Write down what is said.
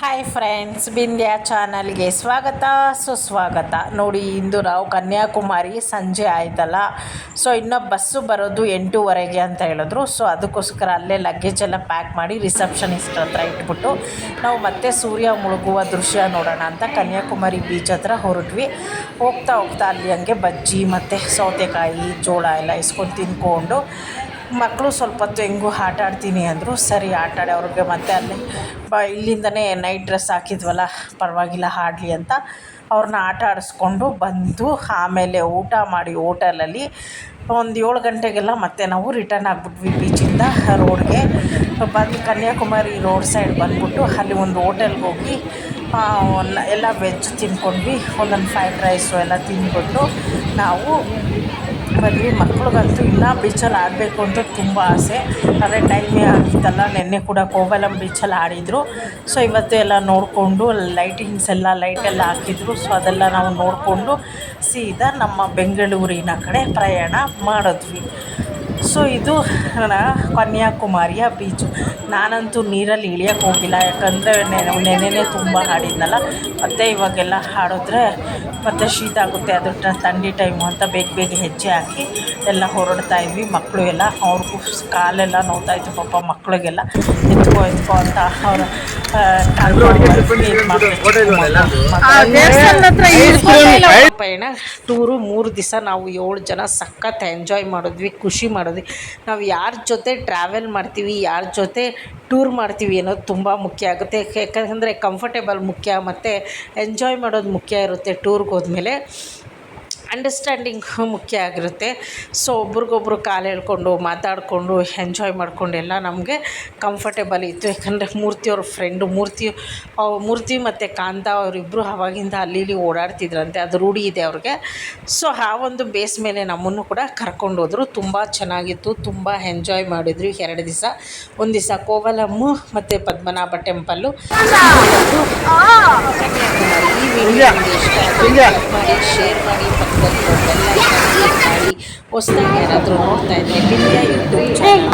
Hi friends, Bindya ಚಾನಲ್ಗೆ ಸ್ವಾಗತ ಸುಸ್ವಾಗತ. ನೋಡಿ, ಇಂದು ನಾವು ಕನ್ಯಾಕುಮಾರಿ ಸಂಜೆ ಆಯ್ತಲ್ಲ. ಸೊ ಇನ್ನೂ ಬಸ್ಸು ಬರೋದು 8:30 ಅಂತ ಹೇಳಿದ್ರು. ಸೊ ಅದಕ್ಕೋಸ್ಕರ ಅಲ್ಲೇ ಲಗೇಜ್ ಎಲ್ಲ ಪ್ಯಾಕ್ ಮಾಡಿ ರಿಸೆಪ್ಷನಿಸ್ಟ್ ಹತ್ರ ಇಟ್ಬಿಟ್ಟು ನಾವು ಮತ್ತೆ ಸೂರ್ಯ ಮುಳುಗುವ ದೃಶ್ಯ ನೋಡೋಣ ಅಂತ ಕನ್ಯಾಕುಮಾರಿ ಬೀಚ್ ಹತ್ರ ಹೊರಟ್ವಿ. ಹೋಗ್ತಾ ಅಲ್ಲಿ ಹಂಗೆ ಬಜ್ಜಿ ಮತ್ತು ಸೌತೆಕಾಯಿ ಜೋಳ ಎಲ್ಲ ಇಸ್ಕೊಂಡು ತಿಂದ್ಕೊಂಡು ಮಕ್ಕಳು ಸ್ವಲ್ಪ ಹೊತ್ತು ಹೆಂಗೂ ಆಟ ಆಡ್ತೀನಿ ಅಂದರು. ಸರಿ ಆಟಾಡಿ ಅವ್ರಿಗೆ ಮತ್ತೆ ಅಲ್ಲಿ ಇಲ್ಲಿಂದನೇ ನೈಟ್ ಡ್ರೆಸ್ ಹಾಕಿದ್ವಲ್ಲ, ಪರವಾಗಿಲ್ಲ ಆಡಲಿ ಅಂತ ಅವ್ರನ್ನ ಆಟ ಆಡಿಸ್ಕೊಂಡು ಬಂದು ಆಮೇಲೆ ಊಟ ಮಾಡಿ ಹೋಟೆಲಲ್ಲಿ ಒಂದು 7 ಗಂಟೆಗೆಲ್ಲ ಮತ್ತೆ ನಾವು ರಿಟರ್ನ್ ಆಗಿಬಿಟ್ವಿ ಬೀಚಿಂದ ರೋಡ್ಗೆ. ಬಂದು ಕನ್ಯಾಕುಮಾರಿ ರೋಡ್ ಸೈಡ್ ಬಂದ್ಬಿಟ್ಟು ಅಲ್ಲಿ ಒಂದು ಹೋಟೆಲ್ಗೆ ಹೋಗಿ ಎಲ್ಲ ವೆಜ್ ತಿಂದ್ಕೊಂಡ್ವಿ. ಒಂದೊಂದು ಫ್ರೈಡ್ ರೈಸು ಎಲ್ಲ ತಿಂದ್ಬಿಟ್ಟು ನಾವು ಬಂದ್ವಿ. ಮಕ್ಳಿಗಂತೂ ಇನ್ನೂ ಬೀಚಲ್ಲಿ ಆಡಬೇಕು ಅಂತ ತುಂಬ ಆಸೆ. ಆದರೆ ಟೈಮೇ ಆಗಿತ್ತಲ್ಲ. ನಿನ್ನೆ ಕೂಡ ಕೋವಲಂ ಬೀಚಲ್ಲಿ ಆಡಿದರು. ಸೊ ಇವತ್ತು ಎಲ್ಲ ನೋಡಿಕೊಂಡು ಲೈಟಿಂಗ್ಸ್ ಎಲ್ಲ ಲೈಟೆಲ್ಲ ಹಾಕಿದ್ರು. ಸೊ ಅದೆಲ್ಲ ನಾವು ನೋಡಿಕೊಂಡು ಸೀದಾ ನಮ್ಮ ಬೆಂಗಳೂರಿನ ಕಡೆ ಪ್ರಯಾಣ ಮಾಡಿದ್ವಿ. ಸೊ ಇದು ಕನ್ಯಾಕುಮಾರಿಯ ಬೀಚು. ನಾನಂತೂ ನೀರಲ್ಲಿ ಇಳಿಯೋಕ್ಕೆ ಹೋಗಿಲ್ಲ, ಯಾಕಂದರೆ ನೆನೆನೇ ತುಂಬ ಆಡಿದ್ನಲ್ಲ. ಮತ್ತು ಇವಾಗೆಲ್ಲ ಆಡಿದ್ರೆ ಮತ್ತು ಶೀತ ಆಗುತ್ತೆ, ಅದು ಥಂಡಿ ಟೈಮು ಅಂತ ಬೇಗ ಹೆಜ್ಜೆ ಹಾಕಿ ಎಲ್ಲ ಹೊರಡ್ತಾ ಇದ್ವಿ. ಮಕ್ಕಳು ಎಲ್ಲ ಅವ್ರಿಗೂ ಕಾಲೆಲ್ಲ ನೋವ್ತಾಯಿತ್ತು ಪಾಪ ಮಕ್ಕಳಿಗೆಲ್ಲ. ಎತ್ಕೋ ಅಂತ ಅವರ ಪಯಣ ಟೂರು 3 ದಿವಸ ನಾವು 7 ಜನ ಸಖತ್ ಎಂಜಾಯ್ ಮಾಡಿದ್ವಿ, ಖುಷಿ ಮಾಡಿದ್ವಿ. ನಾವು ಯಾರ ಜೊತೆ ಟ್ರಾವೆಲ್ ಮಾಡ್ತೀವಿ, ಯಾರ ಜೊತೆ ಟೂರ್ ಮಾಡ್ತೀವಿ ಅನ್ನೋದು ತುಂಬ ಮುಖ್ಯ ಆಗುತ್ತೆ. ಯಾಕಂದರೆ ಕಂಫರ್ಟೇಬಲ್ ಮುಖ್ಯ ಮತ್ತು ಎಂಜಾಯ್ ಮಾಡೋದು ಮುಖ್ಯ ಇರುತ್ತೆ. ಟೂರ್ಗೆ ಹೋದ್ಮೇಲೆ ಅಂಡರ್ಸ್ಟ್ಯಾಂಡಿಂಗ್ ಮುಖ್ಯ ಆಗಿರುತ್ತೆ. ಸೊ ಒಬ್ರಿಗೊಬ್ರು ಕಾಲು ಹೇಳ್ಕೊಂಡು ಮಾತಾಡಿಕೊಂಡು ಎಂಜಾಯ್ ಮಾಡಿಕೊಂಡೆಲ್ಲ ನಮಗೆ ಕಂಫರ್ಟೇಬಲ್ ಇತ್ತು. ಯಾಕಂದರೆ ಮೂರ್ತಿಯವ್ರ ಫ್ರೆಂಡು ಮೂರ್ತಿ ಮತ್ತು ಕಾಂತ ಅವರಿಬ್ಬರು ಆವಾಗಿಂದ ಅಲ್ಲಿ ಇಲ್ಲಿ ಓಡಾಡ್ತಿದ್ರಂತೆ, ಅದು ರೂಢಿ ಇದೆ ಅವ್ರಿಗೆ. ಸೊ ಆ ಒಂದು ಬೇಸ್ ಮೇಲೆ ನಮ್ಮನ್ನು ಕೂಡ ಕರ್ಕೊಂಡೋದ್ರು. ತುಂಬ ಚೆನ್ನಾಗಿತ್ತು, ತುಂಬ ಎಂಜಾಯ್ ಮಾಡಿದ್ವಿ 2 ದಿವಸ. ಒಂದು ದಿವಸ ಕೋವಲಮ್ಮು ಮತ್ತು ಪದ್ಮನಾಭ ಟೆಂಪಲ್ಲು. ಈ ವಿಡಿಯೋ ಇಷ್ಟ ಮಾಡಿ, ಶೇರ್ ಮಾಡಿ, ಪಕ್ಕದಲ್ಲಿ ಬೆಲ್ ಐಕಾನ್ ಕ್ಲಿಕ್ ಮಾಡಿ. ಹೊಸದಾಗಿ ಯಾರಾದರೂ ನೋಡ್ತಾ ಇದ್ದರೆ ಬಿಂದ್ಯಾ ಯೂಟ್ಯೂಬ್ ಚಾನಲ್